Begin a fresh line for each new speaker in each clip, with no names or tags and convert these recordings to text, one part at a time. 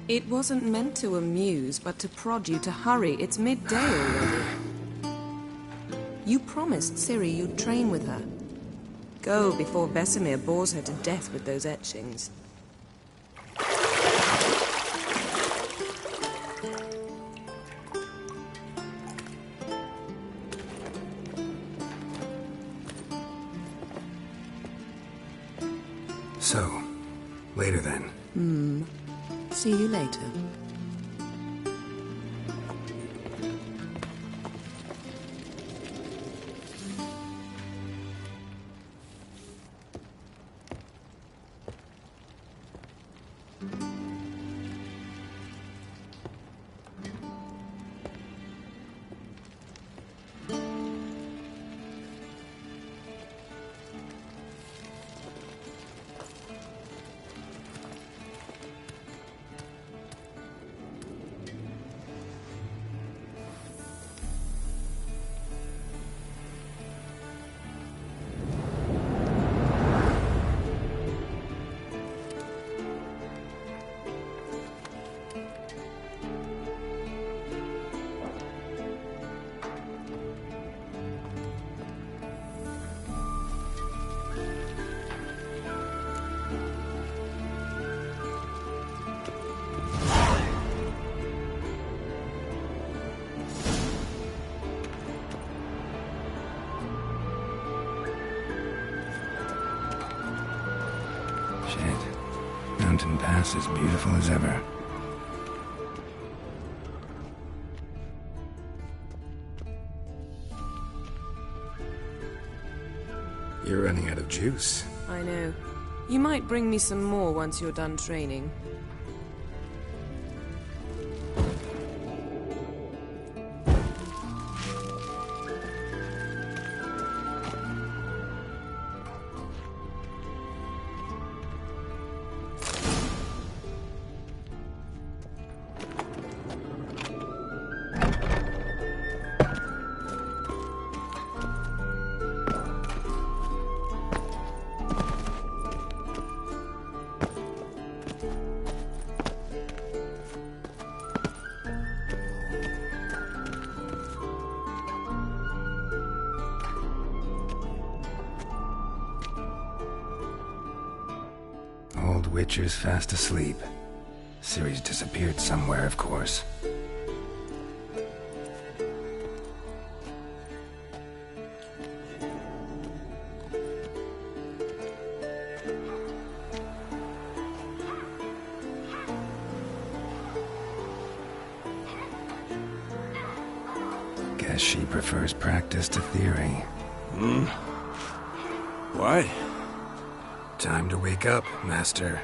It wasn't meant to amuse, but to prod you to hurry. It's midday already. You promised Ciri you'd train with her. Go before Vesemir bores her to death with those etchings.
So, later then.
See you later.
Mountain Pass as beautiful as ever. You're running out of juice.
I know. You might bring me some more once you're done training.
Witcher's fast asleep. Ciri's disappeared somewhere, of course. Guess she prefers practice to theory.
What?
Time to wake up, Master.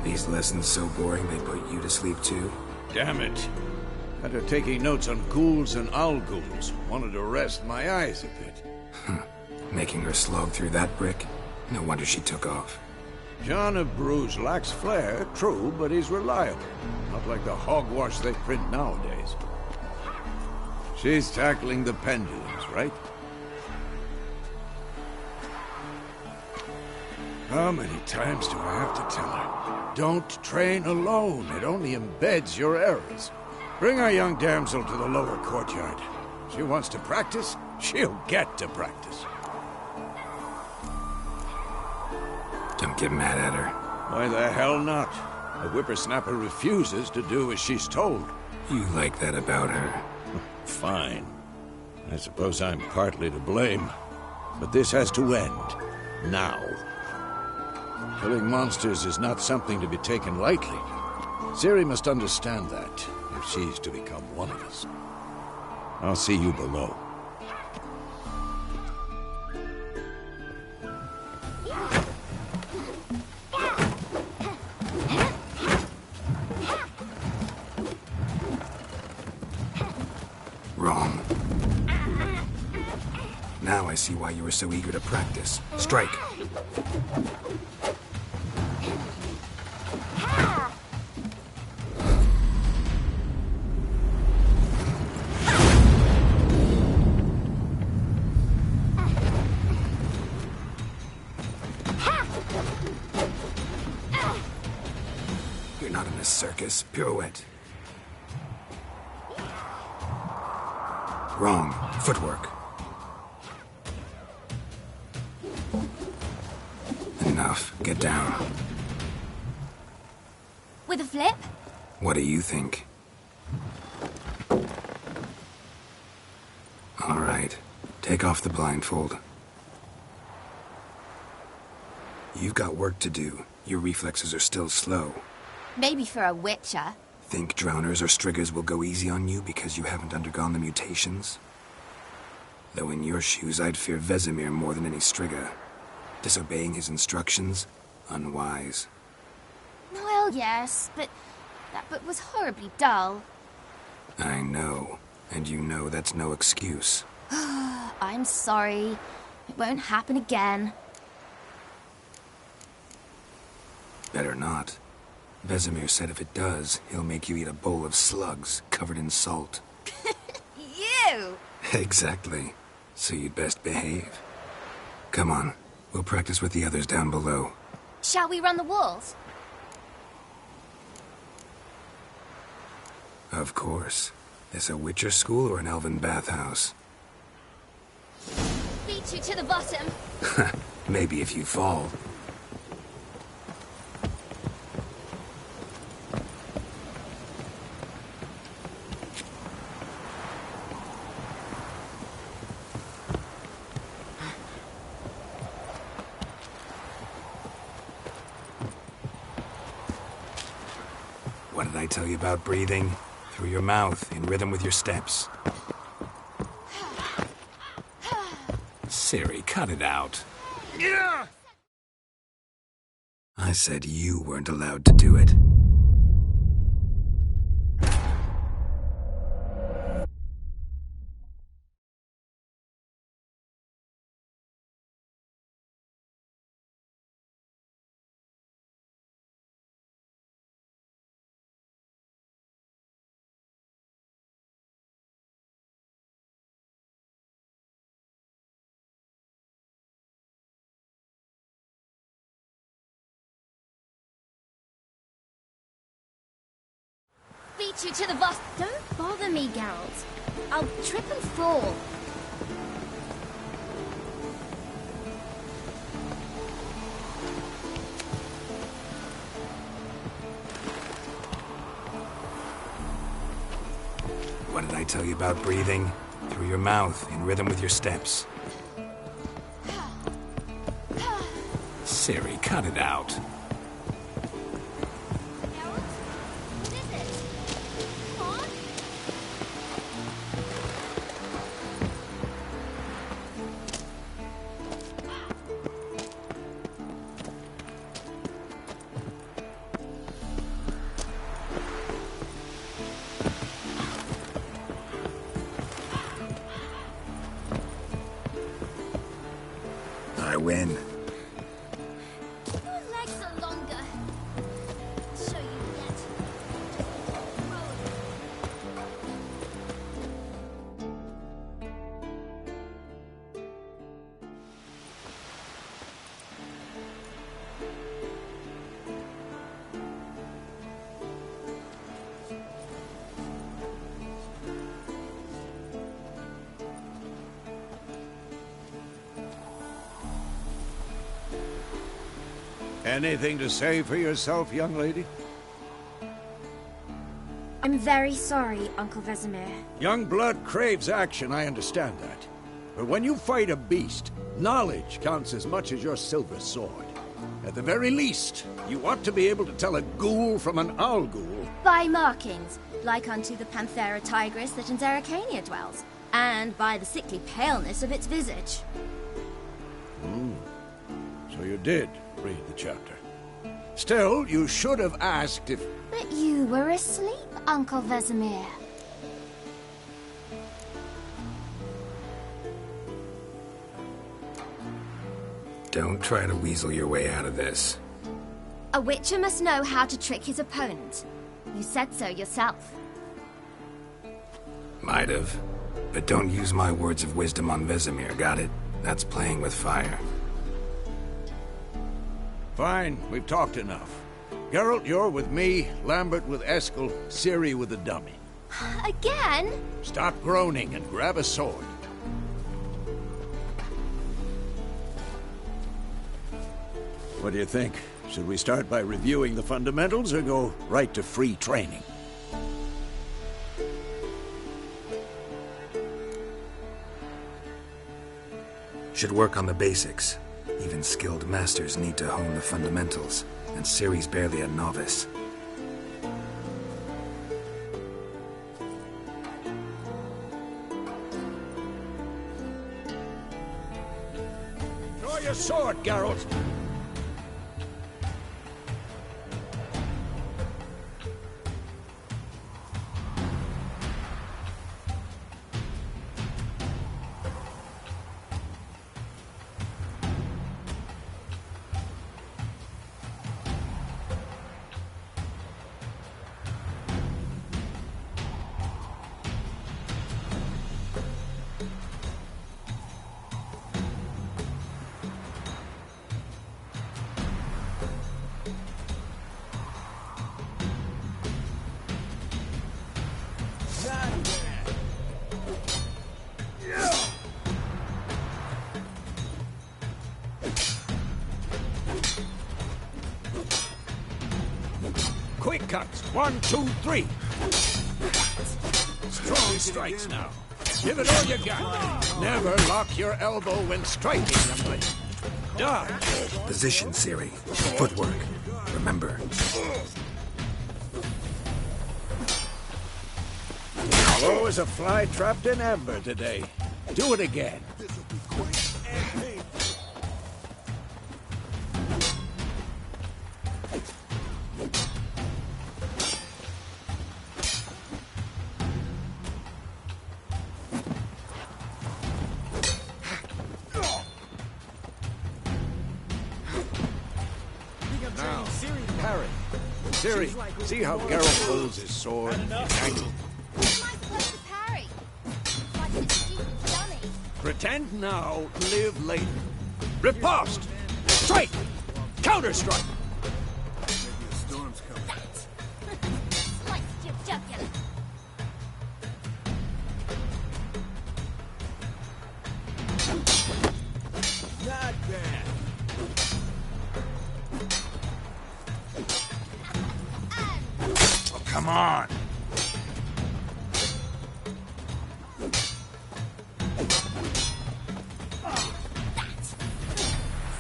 These lessons so boring they put you to sleep too?
Damn it. After taking notes on ghouls and owl-ghouls, wanted to rest my eyes a bit.
Making her slog through that brick? No wonder she took off.
John of Bruges lacks flair, true, but he's reliable. Not like the hogwash they print nowadays. She's tackling the pendulums, right? How many times do I have to tell her? Don't train alone. It only embeds your errors. Bring our young damsel to the lower courtyard. She wants to practice, she'll get to practice.
Don't get mad at her.
Why the hell not? A whippersnapper refuses to do as she's told.
You like that about her?
Fine. I suppose I'm partly to blame. But this has to end. Now. Killing monsters is not something to be taken lightly. Ciri must understand that, if she's to become one of us. I'll see you below.
Wrong. Now I see why you were so eager to practice. Strike. You're not in a circus. Pirouette. Wrong. Footwork. Enough. Get down.
With a flip?
What do you think? All right. Take off the blindfold. You've got work to do. Your reflexes are still slow.
Maybe for a witcher.
Think drowners or striggers will go easy on you because you haven't undergone the mutations? Though in your shoes, I'd fear Vesemir more than any strigger. Disobeying his instructions? Unwise.
Well, yes, but that book was horribly dull.
I know. And you know that's no excuse.
I'm sorry. It won't happen again.
Better not. Vesemir said if it does, he'll make you eat a bowl of slugs covered in salt.
You!
Exactly. So you'd best behave. Come on. We'll practice with the others down below.
Shall we run the walls?
Of course. This a Witcher school or an elven bathhouse?
Beat you to the bottom.
Maybe if you fall. What did I tell you about breathing? Through your mouth, in rhythm with your steps. Ciri, cut it out. I said you weren't allowed to do it.
Beat you to the bottom. Don't bother me, Geralt. I'll trip and fall.
What did I tell you about breathing? Through your mouth, in rhythm with your steps. Ciri, cut it out. I win.
Your legs are longer. I'll show you yet.
Anything to say for yourself, young lady?
I'm very sorry, Uncle Vesemir.
Young blood craves action, I understand that. But when you fight a beast, knowledge counts as much as your silver sword. At the very least, you ought to be able to tell a ghoul from an owl ghoul.
By markings, like unto the Panthera tigris that in Zeracania dwells, and by the sickly paleness of its visage.
So you did read the chapter. Still, you should have asked if...
But you were asleep, Uncle Vesemir.
Don't try to weasel your way out of this.
A witcher must know how to trick his opponent. You said so yourself.
Might have. But don't use my words of wisdom on Vesemir, got it? That's playing with fire.
Fine, we've talked enough. Geralt, you're with me, Lambert with Eskel, Ciri with the dummy.
Again?
Stop groaning and grab a sword. What do you think? Should we start by reviewing the fundamentals or go right to free training?
Should work on the basics. Even skilled masters need to hone the fundamentals, and Ciri's barely a novice.
Draw your sword, Geralt! Quick cuts. 1, 2, 3. Strong strikes now. Give it all you got. Never lock your elbow when striking the blade. Dodge.
Position, Ciri. Footwork. Remember.
Slow as a fly trapped in amber today. Do it again. Now, parry. Ciri, see how Geralt holds his sword? Angle.
How am I supposed to parry? Like a stupid dummy.
Pretend now, live later. Riposte! Strike! Counter-strike!
Slice your jugular.
Not bad. Oh, come on!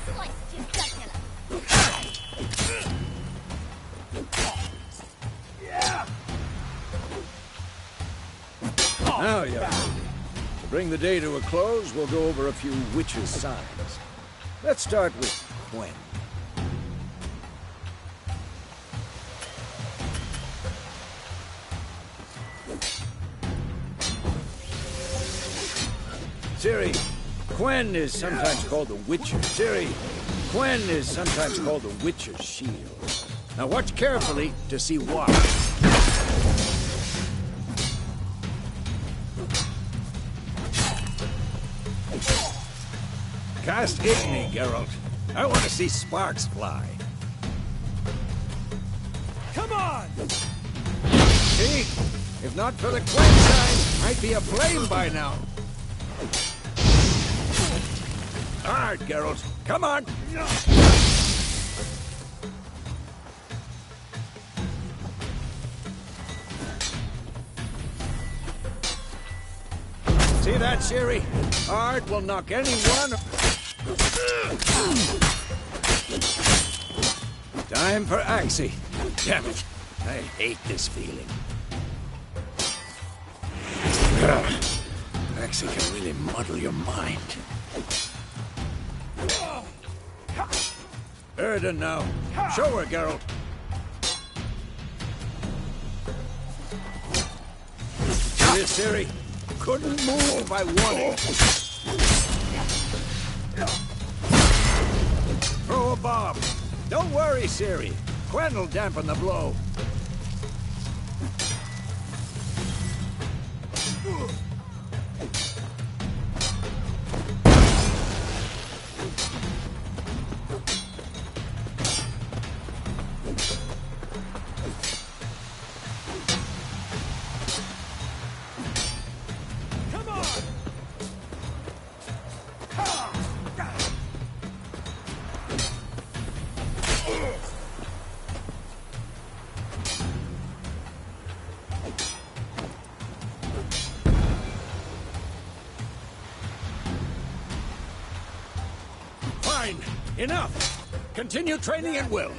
Slice your jugular.
Now you're ready. To bring the day to a close, we'll go over a few witches' signs. Let's start with Gwen. Ciri, Gwen is sometimes called the Witcher. Ciri, Gwen is sometimes called the Witcher's shield. Now watch carefully to see why. Cast Igni, Geralt. I want to see sparks fly. Come on! See? If not for the Gwen sign, might be aflame by now. Hard, Geralt. Come on! See that, Ciri? Art will knock anyone. Time for Axie. Damn it. I hate this feeling. Axie can really muddle your mind. Erden now. Show her, Geralt. This, Ciri. Couldn't move if I wanted. Throw a bomb. Don't worry, Ciri. Gwen will dampen the blow. Enough! Continue training at will.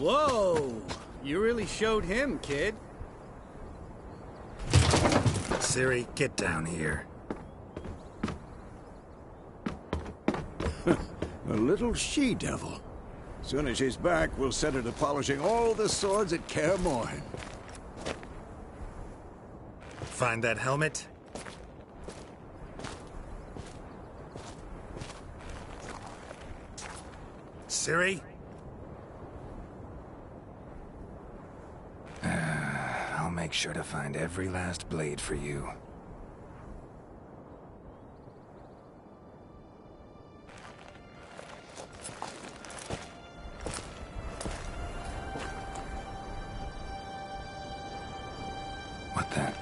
Whoa! You really showed him, kid.
Ciri, get down here.
A little she-devil. Soon as she's back, we'll set her to polishing all the swords at Kaer Morhen.
Find that helmet? Ciri? I'll make sure to find every last blade for you. What the?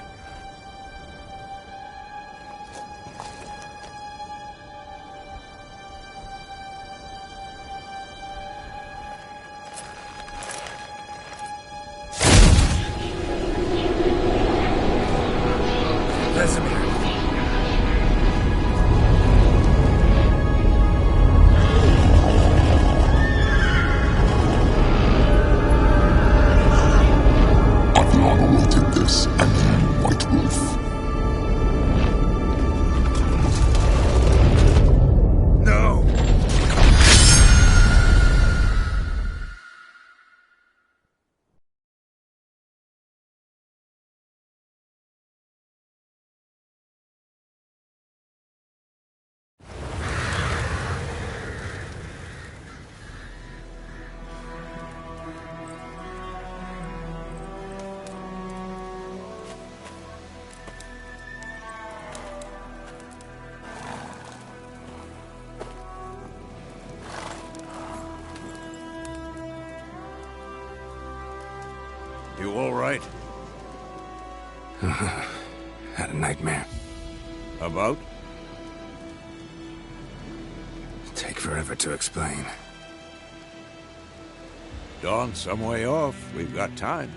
You all right?
Had a nightmare.
About?
Take forever to explain.
Dawn's some way off. We've got time.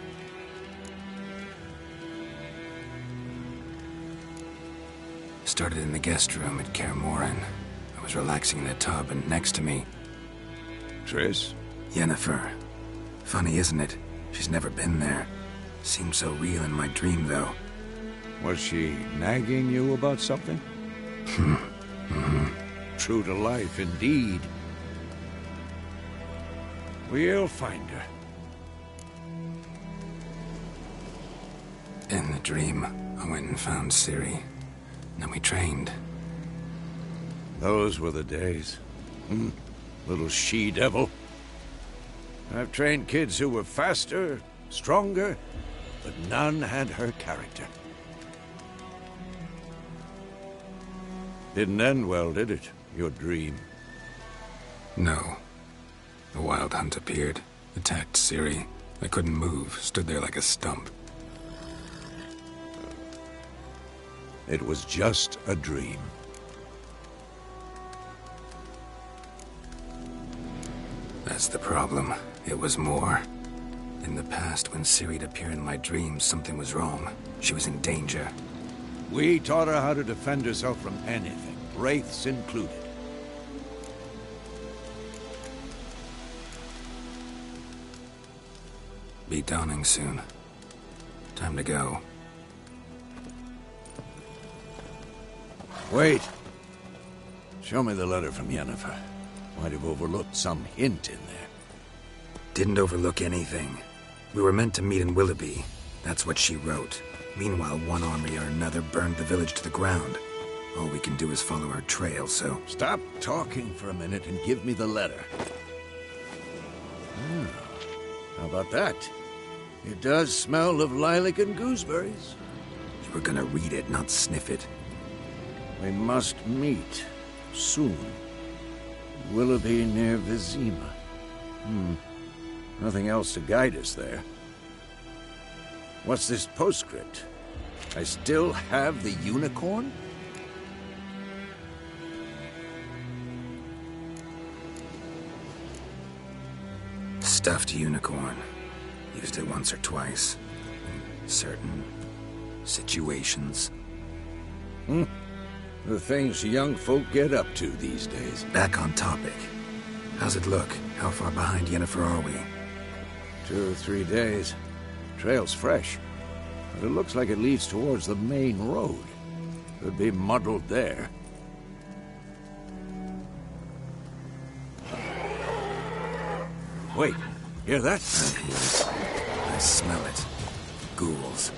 Started in the guest room at Kaer Morhen. I was relaxing in a tub, and next to me...
Triss?
Yennefer. Funny, isn't it? She's never been there. Seemed so real in my dream, though.
Was she nagging you about something? True to life, indeed. We'll find her.
In the dream, I went and found Ciri. Then we trained.
Those were the days. Little she-devil. I've trained kids who were faster, stronger, but none had her character. Didn't end well, did it? Your dream?
No. The Wild Hunt appeared, attacked Ciri. I couldn't move, stood there like a stump.
It was just a dream.
That's the problem. It was more. In the past, when Ciri'd appear in my dreams, something was wrong. She was in danger.
We taught her how to defend herself from anything, wraiths included.
Be dawning soon. Time to go.
Wait. Show me the letter from Yennefer. Might have overlooked some hint in there.
Didn't overlook anything. We were meant to meet in Willoughby. That's what she wrote. Meanwhile, one army or another burned the village to the ground. All we can do is follow her trail, so...
Stop talking for a minute and give me the letter. How about that? It does smell of lilac and gooseberries.
You were gonna read it, not sniff it.
We must meet. Soon. Willoughby near Vizima. Nothing else to guide us there. What's this postscript? I still have the unicorn?
stuffed unicorn. Used it once or twice. In certain situations.
The things young folk get up to these days.
Back on topic. How's it look? How far behind Yennefer are we?
2 or 3 days. Trail's fresh, but it looks like it leads towards the main road. Could be muddled there. Wait, hear that?
I hear it. I smell it. Ghouls.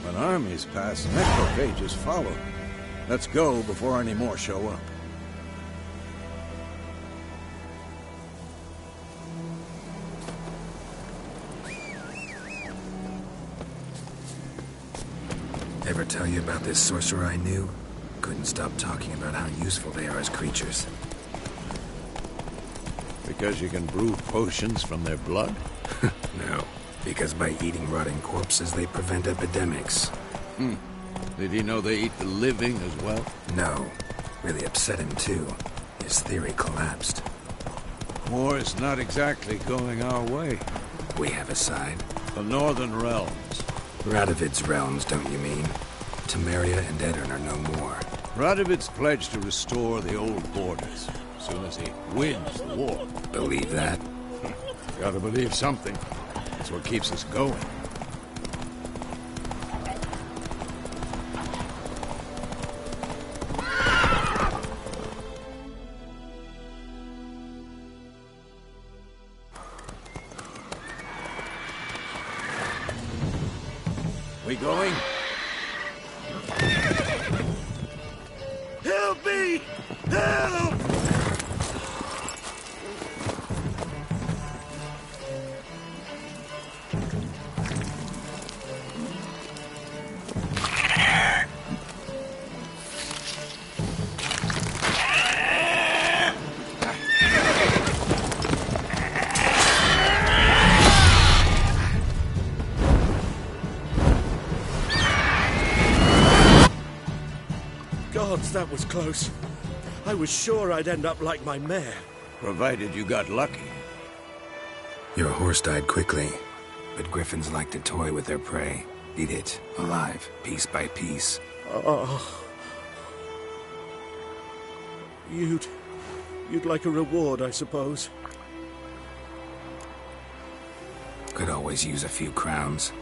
When armies pass, necrophages follow. Let's go before any more show up.
Ever tell you about this sorcerer I knew? Couldn't stop talking about how useful they are as creatures.
Because you can brew potions from their blood?
No. Because by eating rotting corpses, they prevent epidemics.
Did he know they eat the living as well?
No. Really upset him, too. His theory collapsed.
War is not exactly going our way.
We have a side.
The Northern Realms.
Radovid's realms, don't you mean? Temeria and Edirn are no more.
Radovid's pledged to restore the old borders as soon as he wins the war.
Believe that?
Gotta believe something. That's what keeps us going. We going? Help me! Help!
Gods, that was close. I was sure I'd end up like my mare.
Provided you got lucky.
Your horse died quickly, but griffins like to toy with their prey. Eat it, alive, piece by piece.
Oh. You'd like a reward, I suppose.
Could always use a few crowns.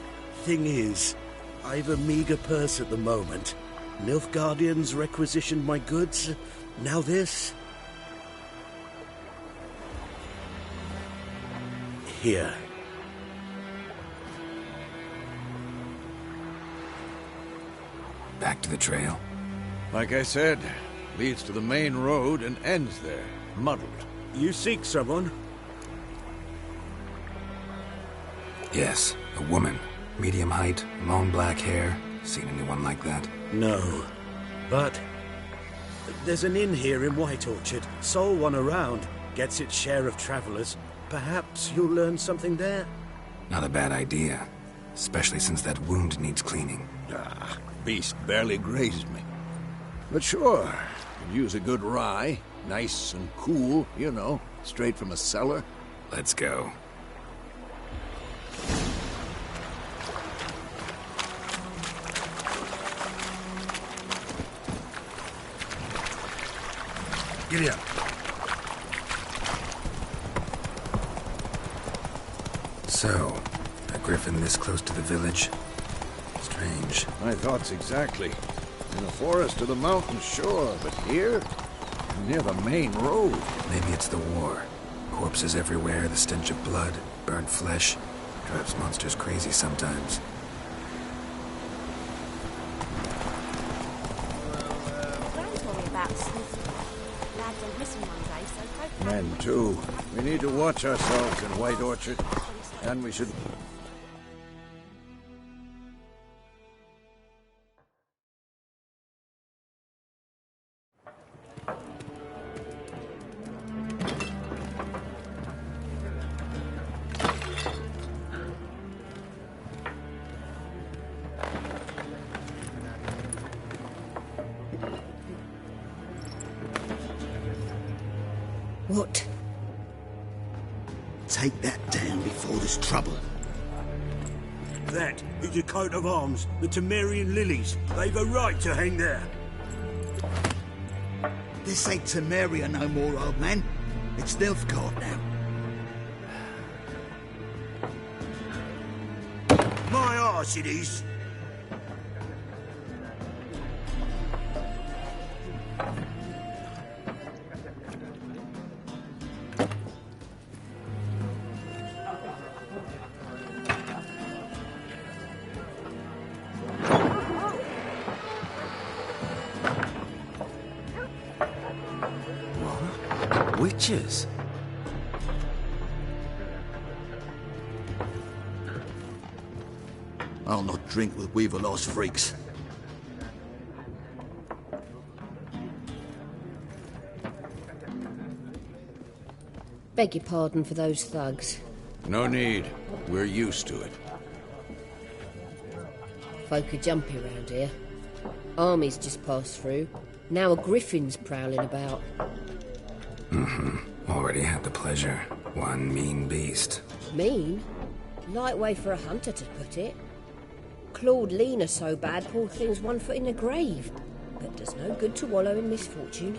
Thing is, I've a meager purse at the moment. Nilfgaardians requisitioned my goods. Now this. Here.
Back to the trail.
Like I said, leads to the main road and ends there, muddled.
You seek someone?
Yes, a woman. Medium height, long black hair. Seen anyone like that?
No. But there's an inn here in White Orchard. Sole one around. Gets its share of travelers. Perhaps you'll learn something there?
Not a bad idea. Especially since that wound needs cleaning.
Beast barely grazed me. But sure, could use a good rye. Nice and cool, you know, straight from a cellar.
Let's go. Giddy up. So, a griffin this close to the village. Strange.
My thoughts exactly. In the forest or the mountain, sure, but here? Near the main road.
Maybe it's the war. Corpses everywhere, the stench of blood, burnt flesh. Drives monsters crazy sometimes.
Gran told me about sneaking. Lads went missing one day, so
Men, too. We need to watch ourselves in White Orchard. And we should...
What?
Take that down before there's trouble.
That is a coat of arms, the Temerian lilies. They've a right to hang there.
This ain't Temeria no more, old man. It's Nilfgaard now.
My arse it is.
Witches?
I'll not drink with Weaver-lost freaks.
Beg your pardon for those thugs.
No need. We're used to it.
Folk are jumpy round here. Armies just passed through. Now a griffin's prowling about.
Already had the pleasure. One mean beast.
Mean? Light way for a hunter to put it. Clawed Lena so bad, poor thing's 1 foot in the grave. But does no good to wallow in misfortune.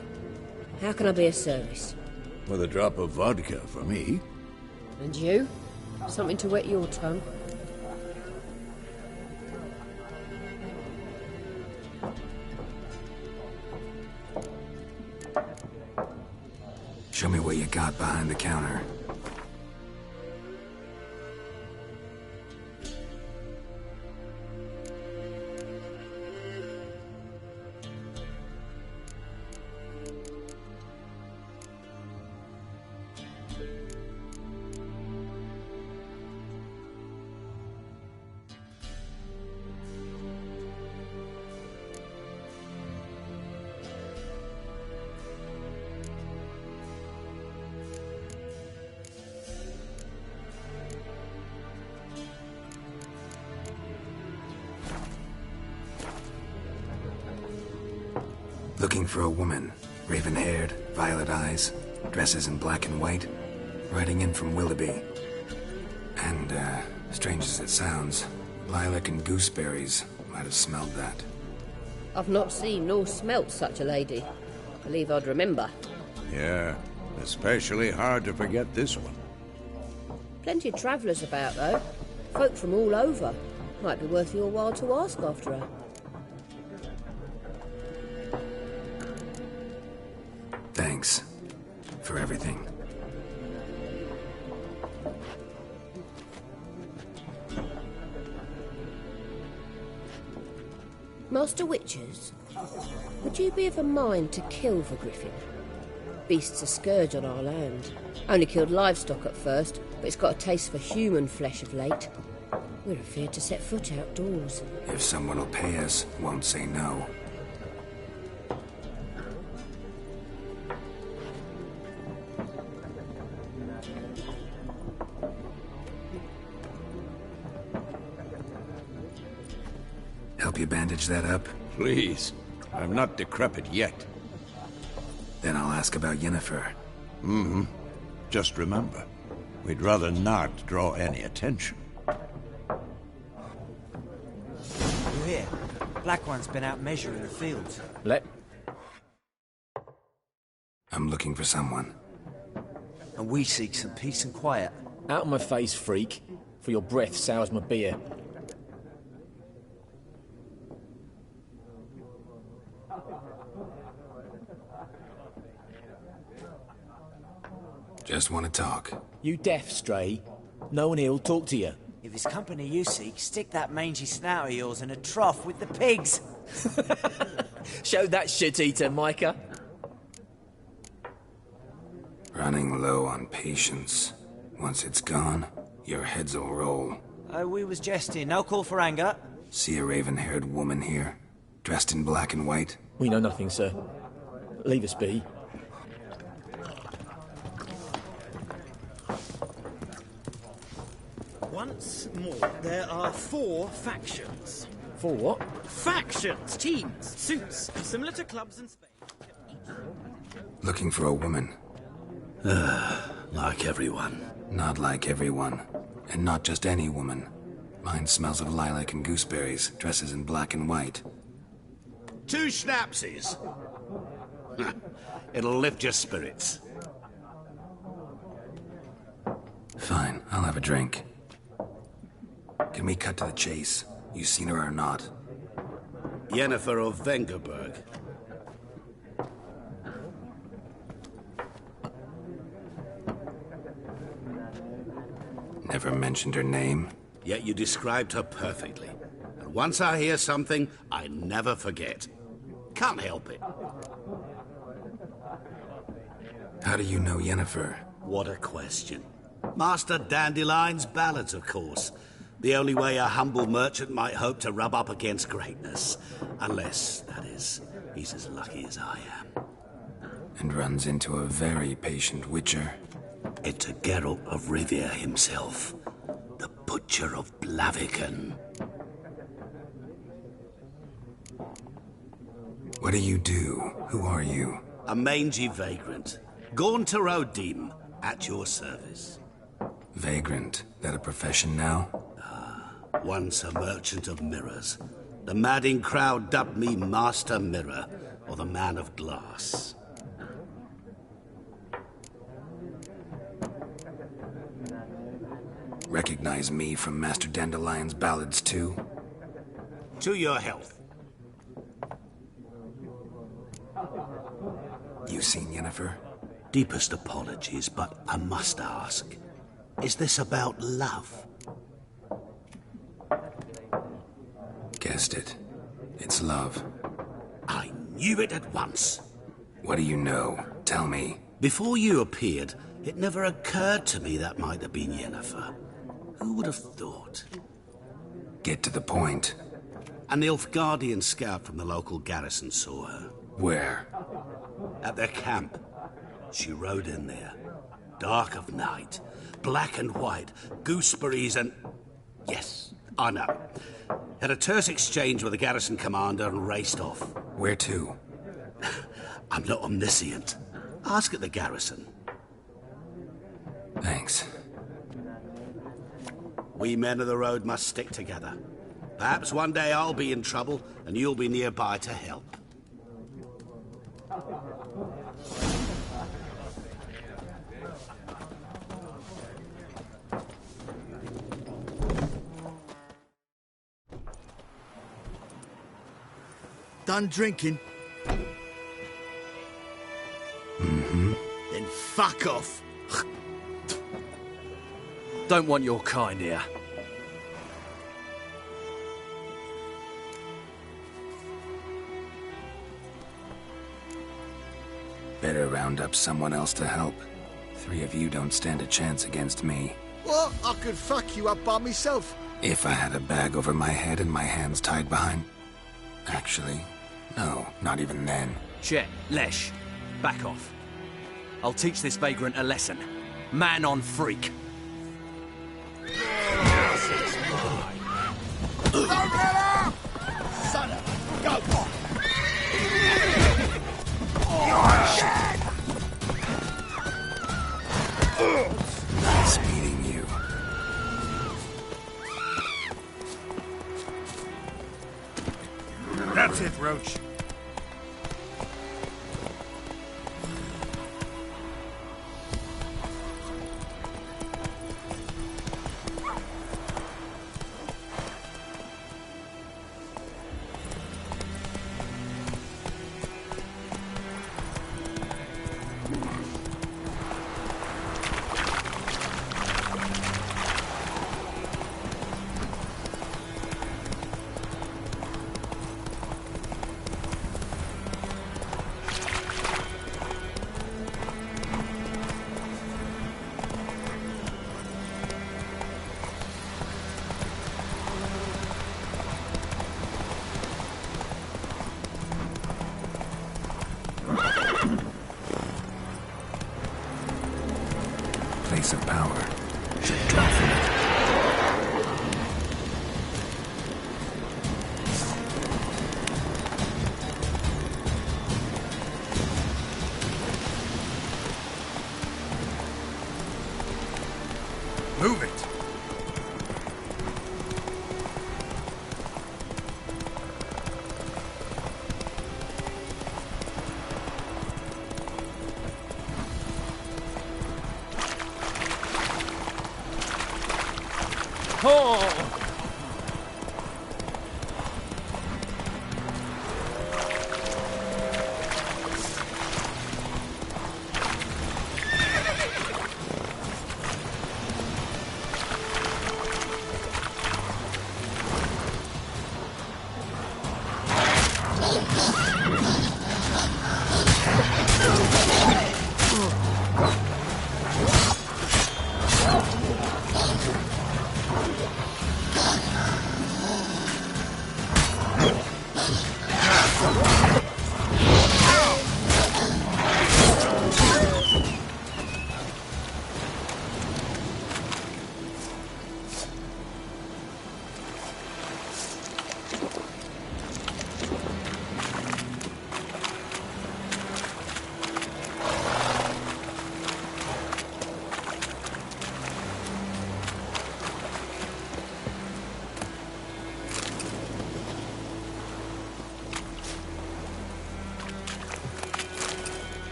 How can I be of service?
With a drop of vodka for me.
And you? Something to wet your tongue?
Show me what you got behind the counter. Looking for a woman. Raven-haired, violet eyes, dresses in black and white. Riding in from Willoughby. And, strange as it sounds, lilac and gooseberries might have smelled that.
I've not seen nor smelt such a lady. Believe I'd remember.
Yeah, especially hard to forget this one.
Plenty of travellers about, though. Folk from all over. Might be worth your while to ask after her.
Thanks for everything.
Master Witchers, would you be of a mind to kill for Griffin? Beast's a scourge on our land. Only killed livestock at first, but it's got a taste for human flesh of late. We're afeard to set foot outdoors.
If someone will pay us, won't say no. Help you bandage that up?
Please. I'm not decrepit yet.
Then I'll ask about Yennefer.
Just remember, we'd rather not draw any attention.
You're here. Black One's been out measuring the fields.
I'm looking for someone.
And we seek some peace and quiet.
Out of my face, freak. for your breath sours my beer.
Just want to talk.
You deaf, Stray? No one here will talk to you.
If it's company you seek, stick that mangy snout of yours in a trough with the pigs.
Show that shit-eater, Micah.
Running low on patience. Once it's gone, your heads will roll.
Oh, we was jesting. No call for anger.
See a raven-haired woman here, dressed in black and white?
We know nothing, sir. Leave us be.
Once more, there are 4 factions.
4 what?
Factions! Teams! Suits! Similar to clubs in Spain.
Looking for a woman.
Like everyone.
Not like everyone. And not just any woman. Mine smells of lilac and gooseberries, dresses in black and white.
2 schnapsies. It'll lift your spirits.
Fine, I'll have a drink. Can we cut to the chase? You seen her or not?
Yennefer of Vengerberg.
Never mentioned her name?
Yet you described her perfectly. And once I hear something, I never forget. Can't help it.
How do you know Yennefer?
What a question. Master Dandelion's ballads, of course. The only way a humble merchant might hope to rub up against greatness. Unless, that is, he's as lucky as I am.
And runs into a very patient witcher.
It's a Geralt of Rivia himself. The Butcher of Blaviken.
What do you do? Who are you?
A mangy vagrant. Gone to Rodim, at your service.
Vagrant? That a profession now?
Once a merchant of mirrors. The madding crowd dubbed me Master Mirror, or the Man of Glass.
Recognize me from Master Dandelion's ballads too?
To your health.
You seen Yennefer?
Deepest apologies, but I must ask. Is this about love?
Guessed it. It's love.
I knew it at once.
What do you know? Tell me.
Before you appeared, it never occurred to me that might have been Yennefer. Who would have thought?
Get to the point.
An Nilfgaardian scout from the local garrison saw her.
Where?
At their camp. She rode in there. Dark of night. Black and white. Gooseberries and... Yes, I know. Had a terse exchange with the garrison commander and raced off.
Where to?
I'm not omniscient. Ask at the garrison.
Thanks.
We men of the road must stick together. Perhaps one day I'll be in trouble and you'll be nearby to help.
Done drinking?
Mm-hmm.
Then fuck off.
Don't want your kind here.
Better round up someone else to help. 3 of you don't stand a chance against me.
What? I could fuck you up by myself.
If I had a bag over my head and my hands tied behind... Actually, no, not even then.
Chet, Lesh, back off. I'll teach this vagrant a lesson. Man on freak.
Don't let up! Son of... Go!
Nice meeting you.
That's it, Roach.
Move it!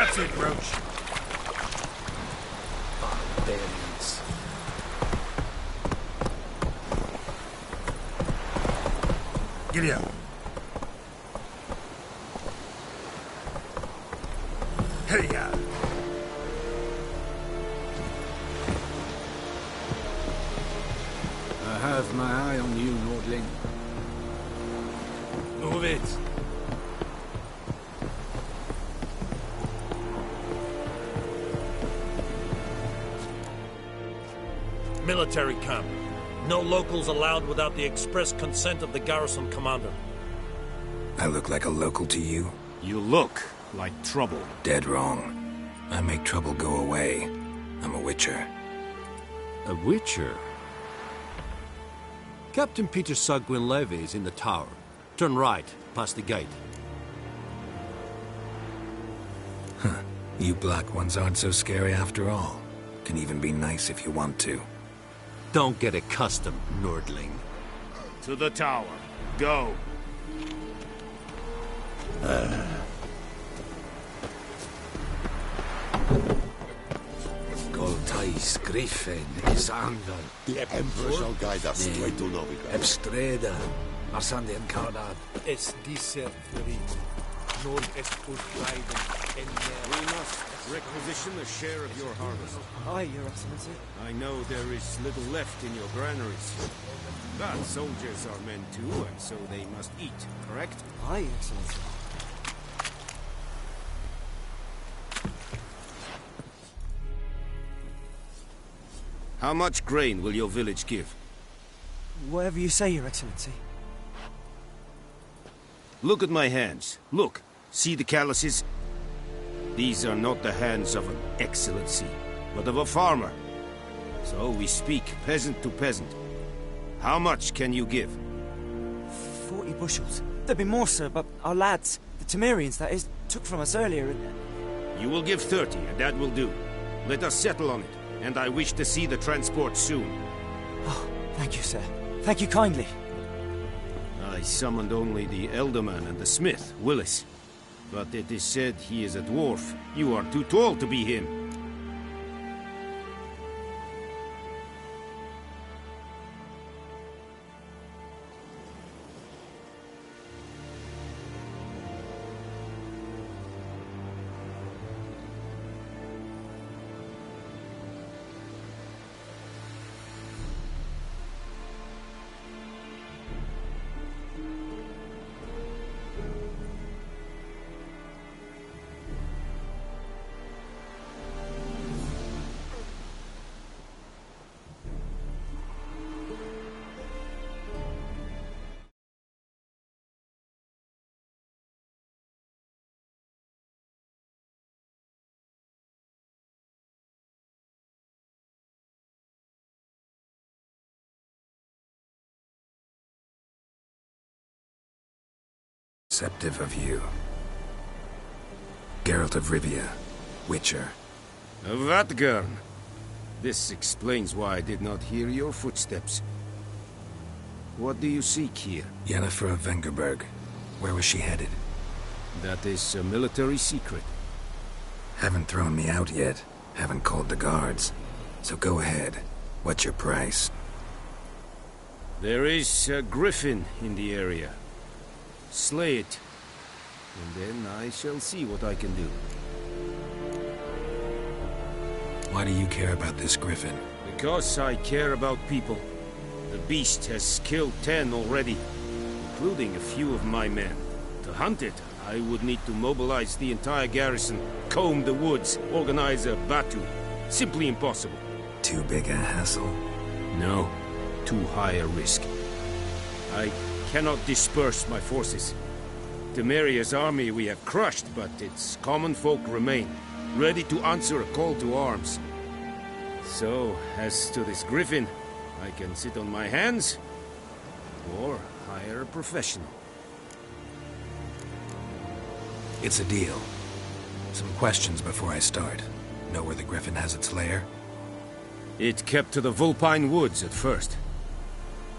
That's it, Roach.
Barbarians.
Giddy up. Hey,
I have my eye on you, Nordling.
Move it.
Military camp. No locals allowed without the express consent of the garrison commander.
I look like a local to you?
You look like trouble.
Dead wrong. I make trouble go away. I'm a witcher.
A witcher? Captain Peter Sagwin Levy is in the tower. Turn right, past the gate.
Huh. You black ones aren't so scary after all. Can even be nice if you want to.
Don't get accustomed, Nordling. To the tower. Go.
Goltais Griffin is Andal.
The Emperor shall guide us where to know it.
Ebstreda, Marsandian Cardad.
Es dice non es
We must requisition a share of your harvest.
Aye, Your Excellency.
I know there is little left in your granaries. But soldiers are men too, and so they must eat, correct?
Aye, Excellency.
How much grain will your village give?
Whatever you say, Your Excellency.
Look at my hands. Look. See the calluses? These are not the hands of an excellency, but of a farmer. So we speak peasant to peasant. How much can you give?
40 bushels. There'd be more, sir, but our lads, the Temerians, that is, took from us earlier and...
You will give 30, and that will do. Let us settle on it, and I wish to see the transport soon.
Oh, thank you, sir. Thank you kindly.
I summoned only the Elderman and the smith, Willis. But it is said he is a dwarf. You are too tall to be him.
Deceptive of you. Geralt of Rivia, Witcher.
Vatgern. This explains why I did not hear your footsteps. What do you seek here?
Yennefer of Vengerberg. Where was she headed?
That is a military secret.
Haven't thrown me out yet. Haven't called the guards. So go ahead. What's your price?
There is a griffin in the area. Slay it. And then I shall see what I can do.
Why do you care about this griffin?
Because I care about people. The beast has killed 10 already, including a few of my men. To hunt it, I would need to mobilize the entire garrison, comb the woods, organize a battue. Simply impossible.
Too big a hassle?
No, too high a risk. I cannot disperse my forces. Temeria's army we have crushed, but its common folk remain, ready to answer a call to arms. So, as to this griffin, I can sit on my hands, or hire a professional.
It's a deal. Some questions before I start. Know where the griffin has its lair?
It kept to the Vulpine Woods at first.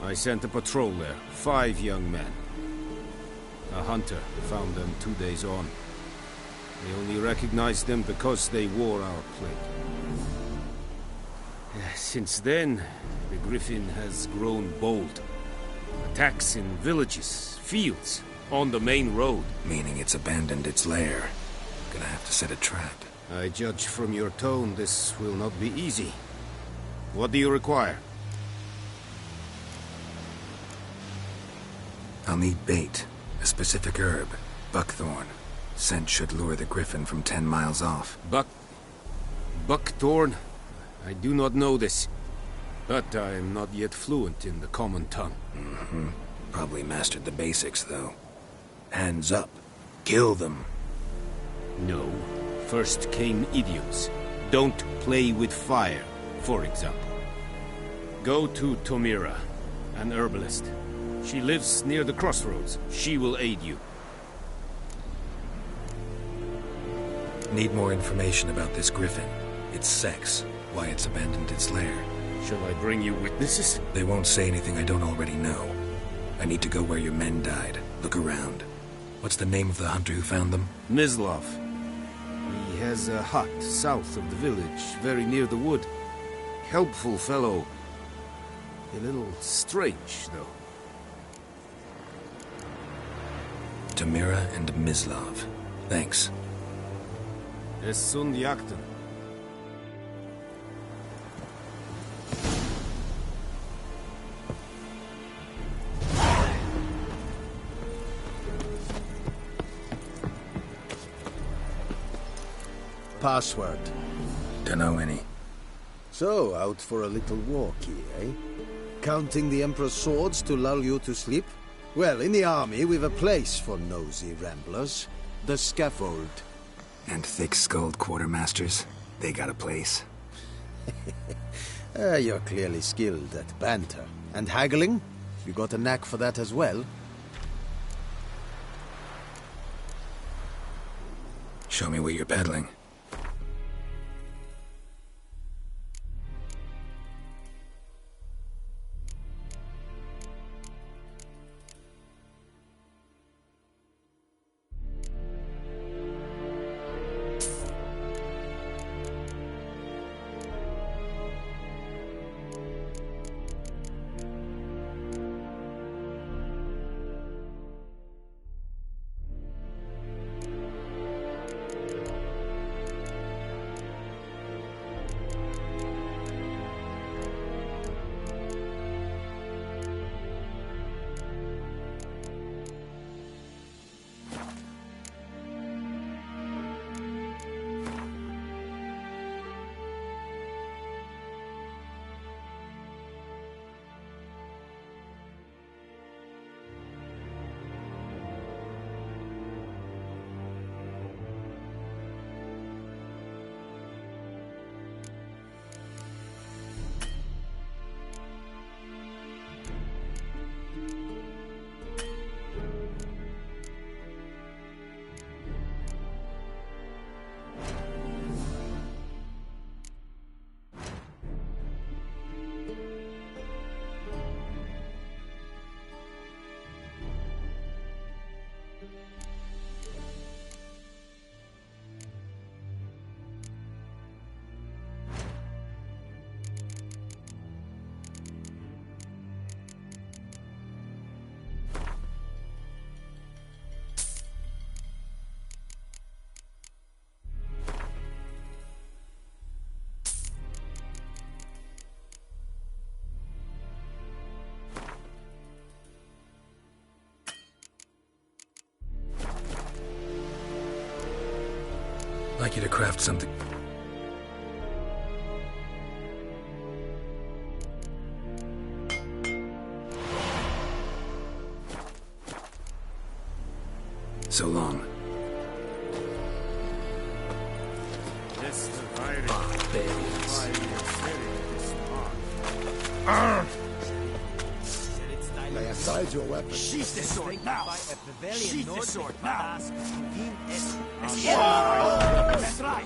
I sent a patrol there, 5 young men. A hunter found them 2 days on. They only recognized them because they wore our plate. Since then, the griffin has grown bold. Attacks in villages, fields, on the main road.
Meaning it's abandoned its lair. Gonna have to set a trap.
I judge from your tone this will not be easy. What do you require?
I'll need bait. A specific herb. Buckthorn. Scent should lure the griffin from 10 miles off.
Buckthorn? I do not know this. But I am not yet fluent in the common tongue.
Mm-hmm. Probably mastered the basics, though. Hands up. Kill them.
No. First came idioms. Don't play with fire, for example. Go to Tomira, an herbalist. She lives near the crossroads. She will aid you.
Need more information about this griffin. Its sex. Why it's abandoned its lair.
Shall I bring you witnesses?
They won't say anything I don't already know. I need to go where your men died. Look around. What's the name of the hunter who found them?
Mislav. He has a hut south of the village, very near the wood. Helpful fellow. A little strange, though.
Tamira and Mislav. Thanks.
Es sunt jakten.
Password.
Dunno any.
So, out for a little walkie, eh? Counting the Emperor's swords to lull you to sleep? Well, in the army, we've a place for nosy ramblers. The scaffold.
And thick-skulled quartermasters. They got a place.
You're clearly skilled at banter. And haggling? You got a knack for that as well?
Show me where you're peddling. you to craft something. So long.
Lay aside your weapon.
Sheath the sword now! Sheath the sword now! That's right!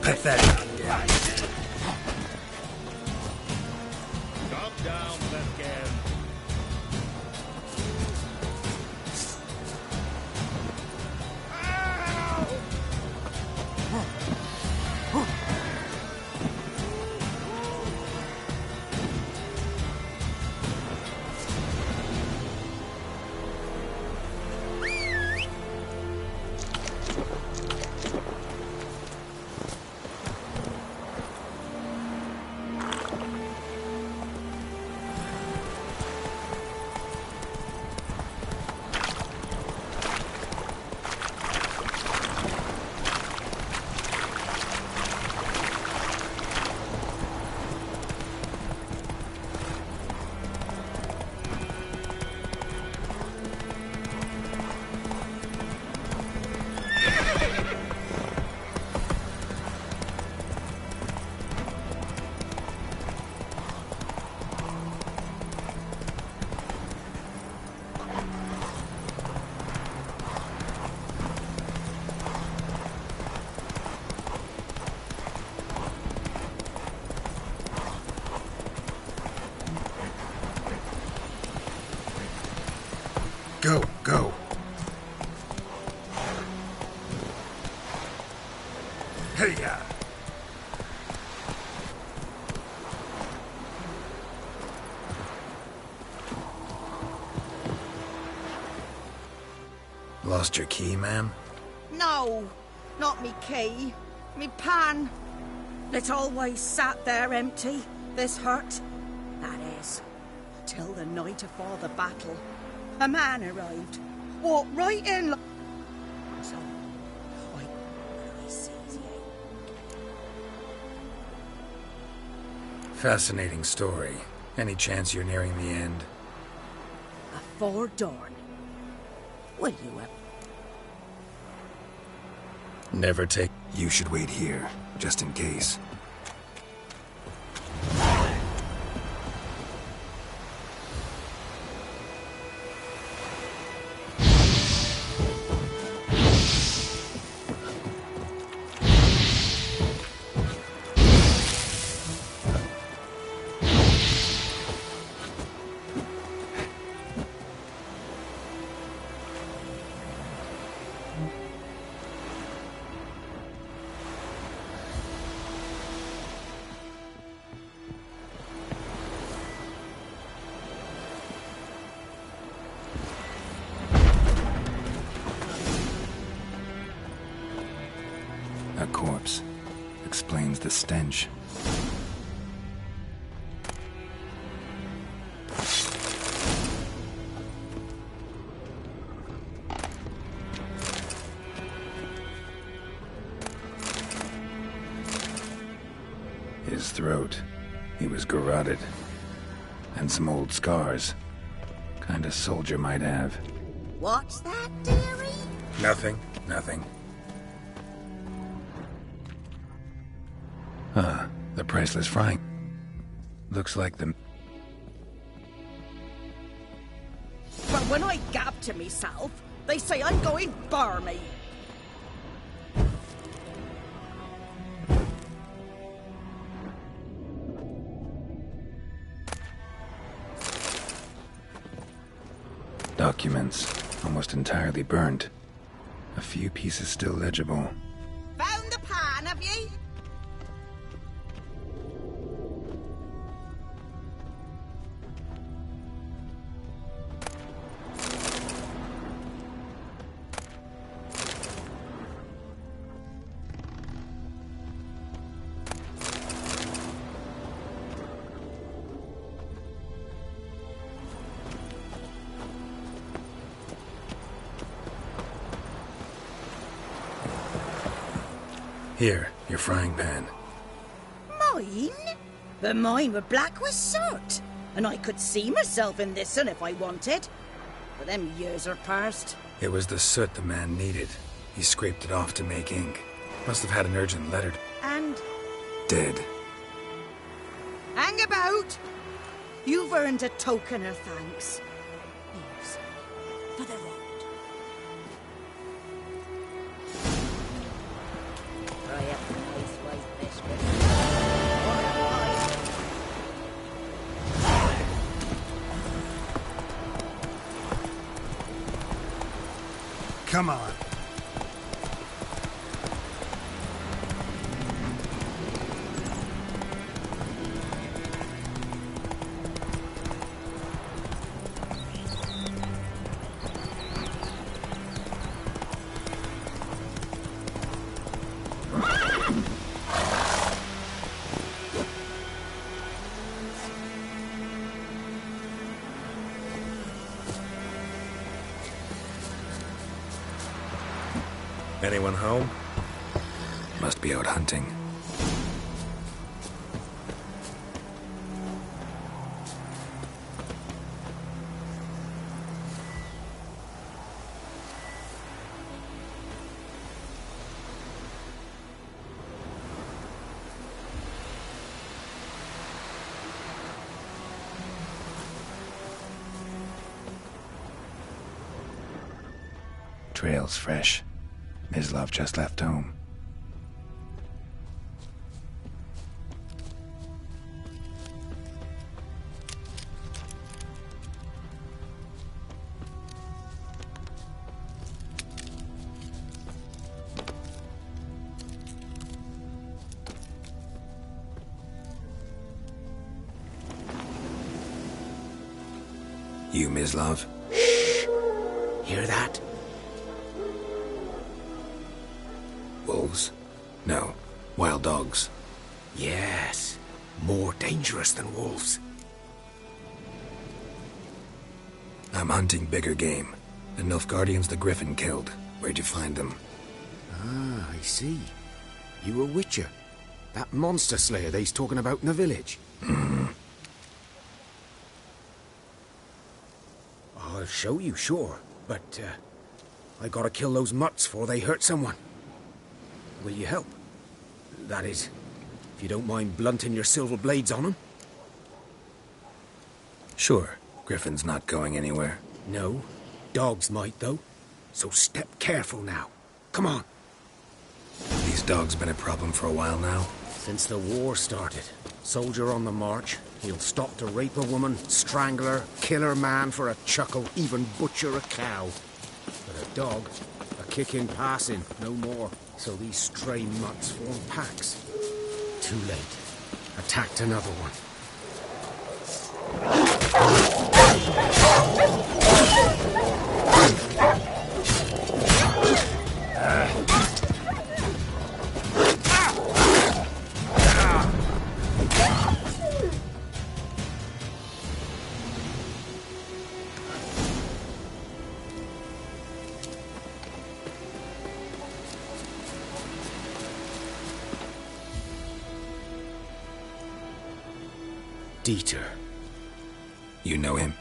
Pathetic.
Calm down, Letgan.
Go, go. Hey-ya! Lost your key, ma'am?
No, not me key. Me pan. It always sat there empty, this hut. That is, till the night afore the battle. A man arrived, walked right in. So, I sees ye.
Fascinating story. Any chance you're nearing the end?
Afore dawn. Will you ever?
Never take... You should wait here, just in case. A corpse. Explains the stench. His throat. He was garroted. And some old scars. Kind of soldier might have.
What's that, dearie?
Nothing. Nothing. Ah, the priceless frying. Looks like the...
But when I gab to myself, they say I'm going barmy.
Documents. Almost entirely burnt. A few pieces still legible.
Found the pan, have ye?
Here, your frying pan.
Mine? But mine were black with soot. And I could see myself in this one if I wanted. But them years are past.
It was the soot the man needed. He scraped it off to make ink. Must have had an urgent letter.
And?
Dead.
Hang about! You've earned a token of thanks. Here's for the road. Try up a nice white biscuit.
Come on. Anyone home? Must be out hunting. Trail's fresh. Mislav just left home. You, Mislav?
Shh! Hear that?
Wolves? No. Wild dogs.
Yes. More dangerous than wolves.
I'm hunting bigger game. The Nilfgaardians the Griffin killed. Where'd you find them?
Ah, I see. You a witcher. That monster slayer they's talking about in the village. I'll show you, sure. But, I gotta kill those mutts before they hurt someone. Will you help? That is, if you don't mind blunting your silver blades on them?
Sure. Griffin's not going anywhere.
No. Dogs might, though. So step careful now. Come on.
These dogs been a problem for a while now?
Since the war started. Soldier on the march. He'll stop to rape a woman, strangle her, kill her man for a chuckle, even butcher a cow. But a dog, a kick in passing, no more. So these stray mutts form packs. Too late. Attacked another one. Dieter.
You know him?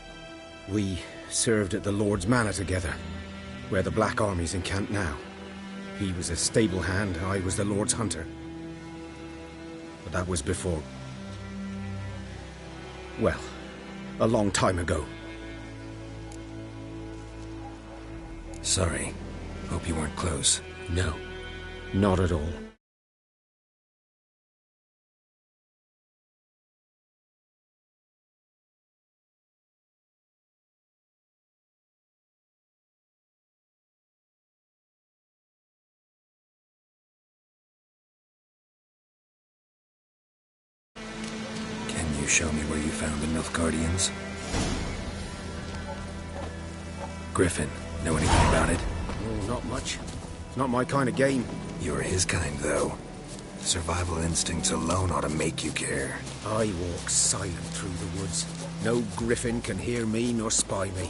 We served at the Lord's Manor together, where the Black Army's encamped now. He was a stable hand, I was the Lord's hunter. But that was before... well, a long time ago.
Sorry. Hope you weren't close.
No, not at all.
show me where you found the Nilfgaardians? Griffin, know anything about it?
Oh, not much. Not my kind of game.
You're his kind, though. Survival instincts alone ought to make you care.
I walk silent through the woods. No griffin can hear me nor spy me.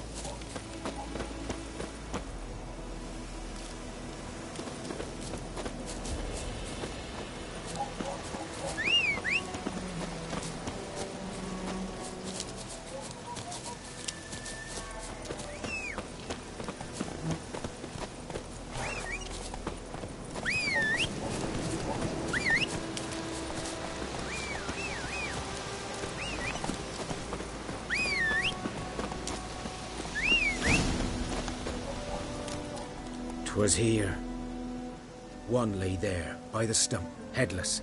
Was here. One lay there, by the stump, headless.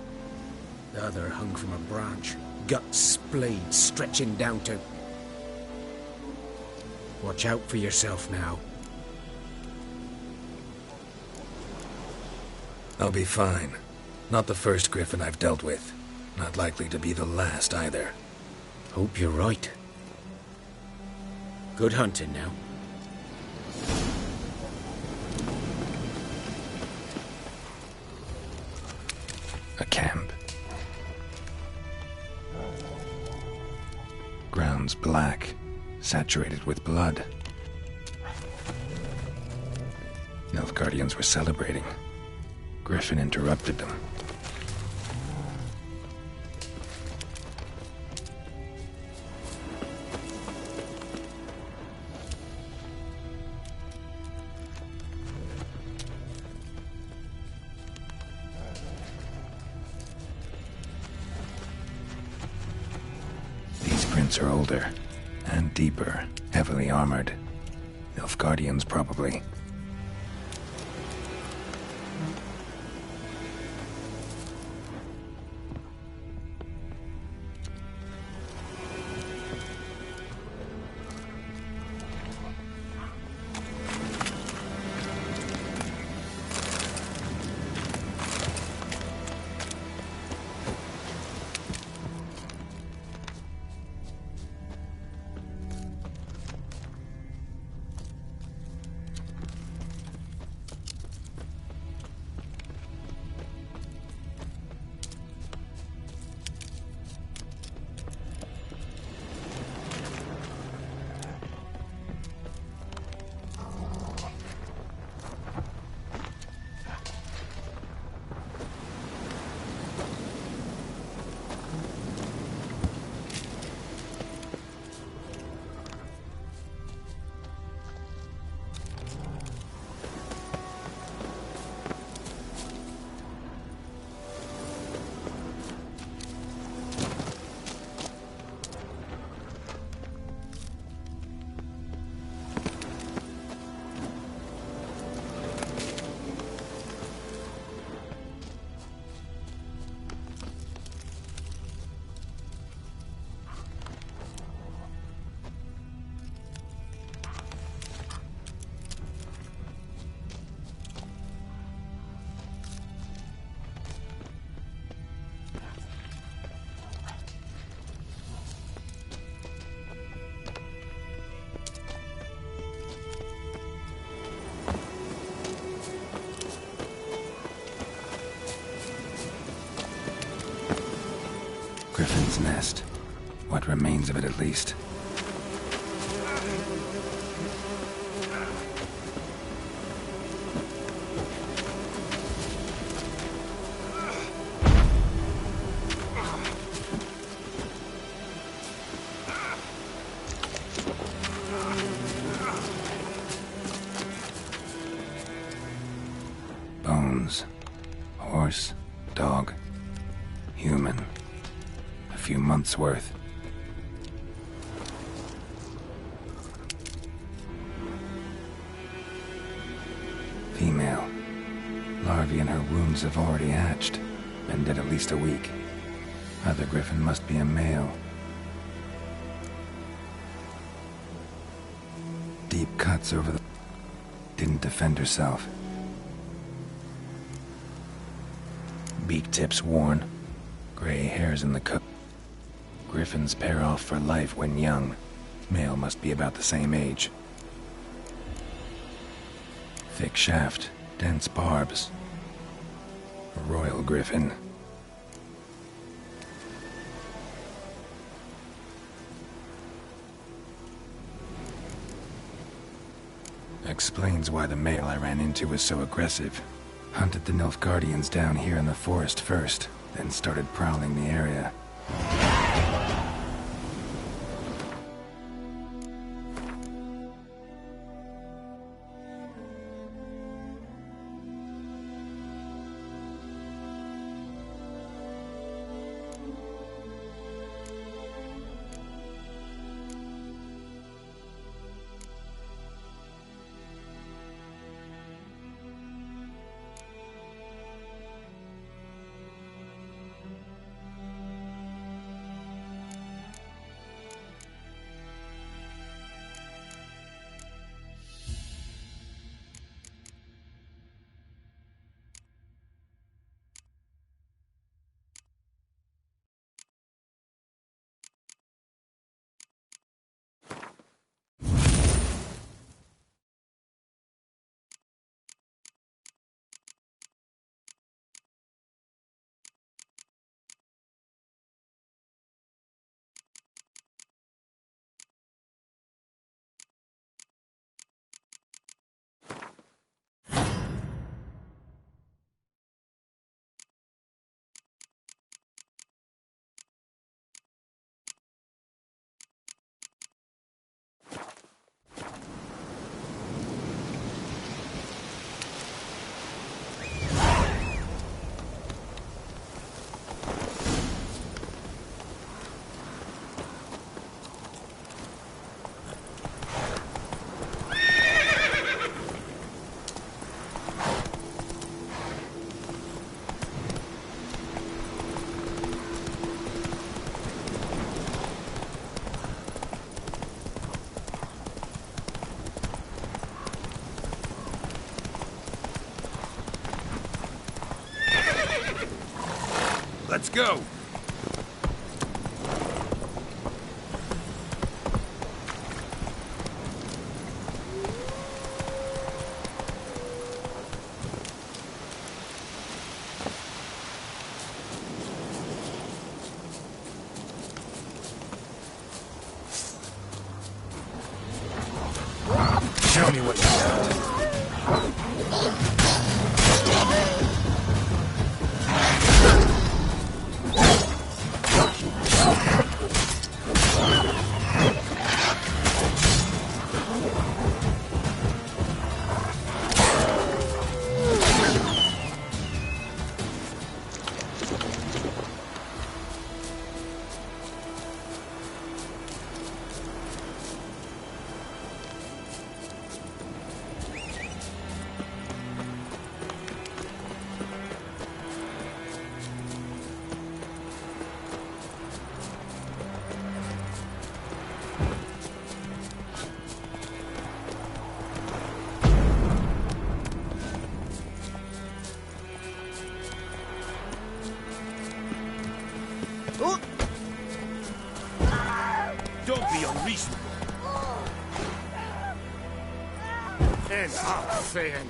The other hung from a branch, guts splayed, stretching down to... Watch out for yourself now.
I'll be fine. Not the first griffin I've dealt with. Not likely to be the last, either.
Hope you're right. Good hunting now.
A camp. Grounds black, saturated with blood. Nilfgaardians were celebrating. Griffin interrupted them. Are older and deeper, heavily armored. Nilfgaardians, probably. Griffin's nest. What remains of it, at least. Bones. Horse. Dog. Human. A few months' worth. Female. Larvae in her wombs have already hatched. Been dead at least a week. Other griffin must be a male. Deep cuts over the... Didn't defend herself. Beak tips worn. Gray hairs in the coat. Griffins pair off for life when young. Male must be about the same age. Thick shaft, dense barbs. A royal griffin. Explains why the male I ran into was so aggressive. Hunted the Nilfgaardians down here in the forest first, then started prowling the area.
Let's go! Show me what you got.
Don't be unreasonable. And I'm saying,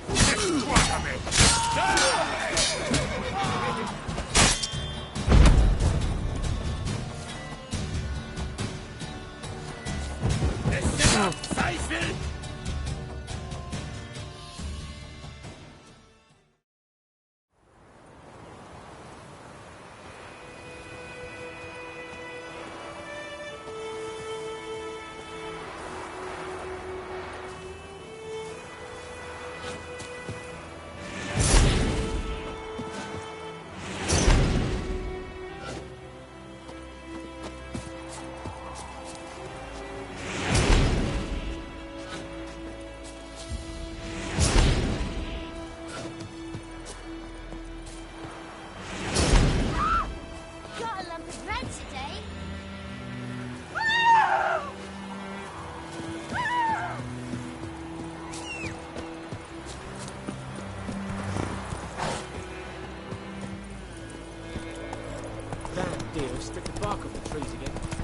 Stick the bark off the trees again.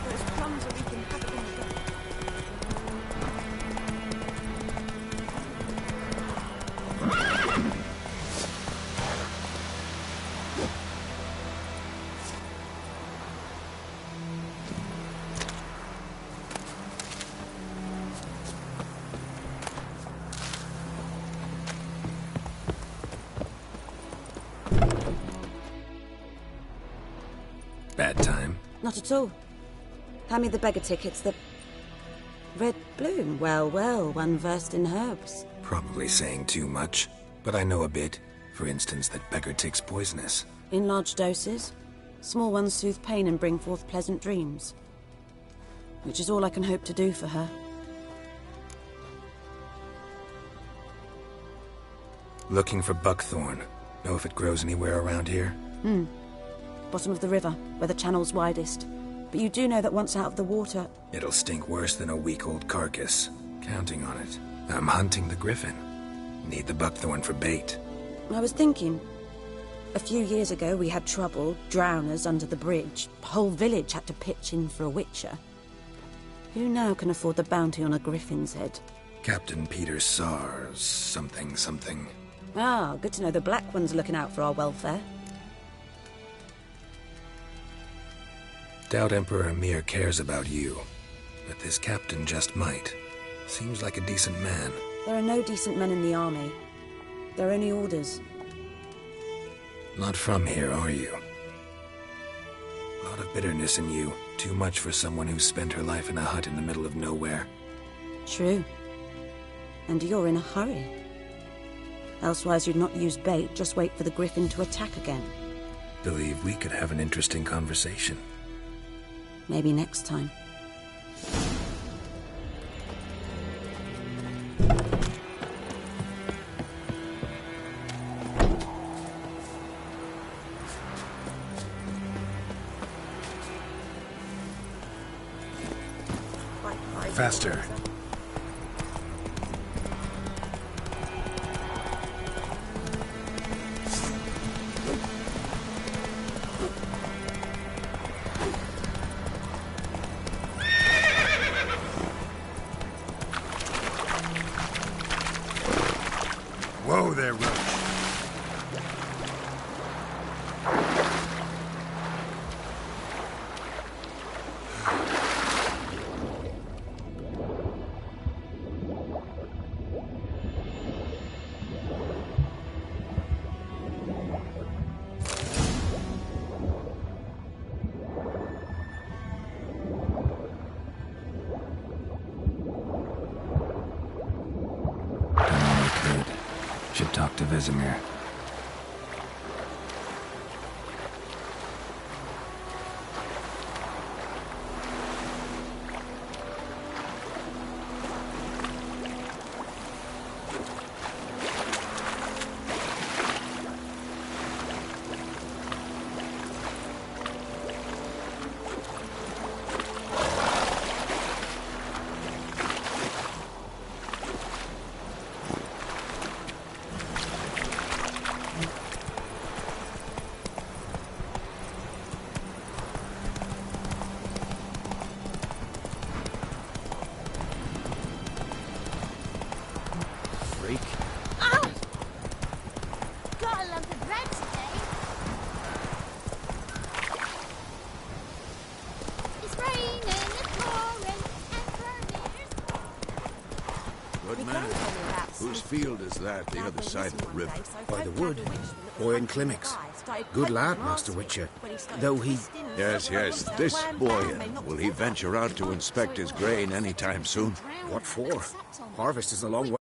Those plums are wreaking havoc in the gut.
Bad time?
Not at all. Hand me the beggar tickets, the... Red bloom. Well, well, one versed in herbs.
Probably saying too much, but I know a bit. For instance, that beggar tick's poisonous.
In large doses. Small ones soothe pain and bring forth pleasant dreams. Which is all I can hope to do for her.
Looking for buckthorn. Know if it grows anywhere around here?
Bottom of the river, where the channel's widest. But you do know that once out of the water...
It'll stink worse than a week-old carcass. Counting on it. I'm hunting the griffin. Need the buckthorn for bait.
I was thinking... A few years ago we had trouble, drowners under the bridge. Whole village had to pitch in for a witcher. Who now can afford the bounty on a griffin's head?
Captain Peter Sars, something.
Ah, good to know the Black One's looking out for our welfare.
Doubt Emperor Emir cares about you, but this captain just might. Seems like a decent man.
There are no decent men in the army. They're only orders.
Not from here, are you? A lot of bitterness in you. Too much for someone who spent her life in a hut in the middle of nowhere.
True. And you're in a hurry. Elsewise you'd not use bait, just wait for the griffin to attack again.
Believe we could have an interesting conversation.
Maybe next time.
Faster. Whoa there, Roach. Should talk to Vesemir.
Whose field is that, the other side of the river?
By the wood. Owen Climmix. Good lad, Master Witcher. Though he...
Yes. This boy, will he venture out to inspect his grain any time soon?
What for? Harvest is a long way.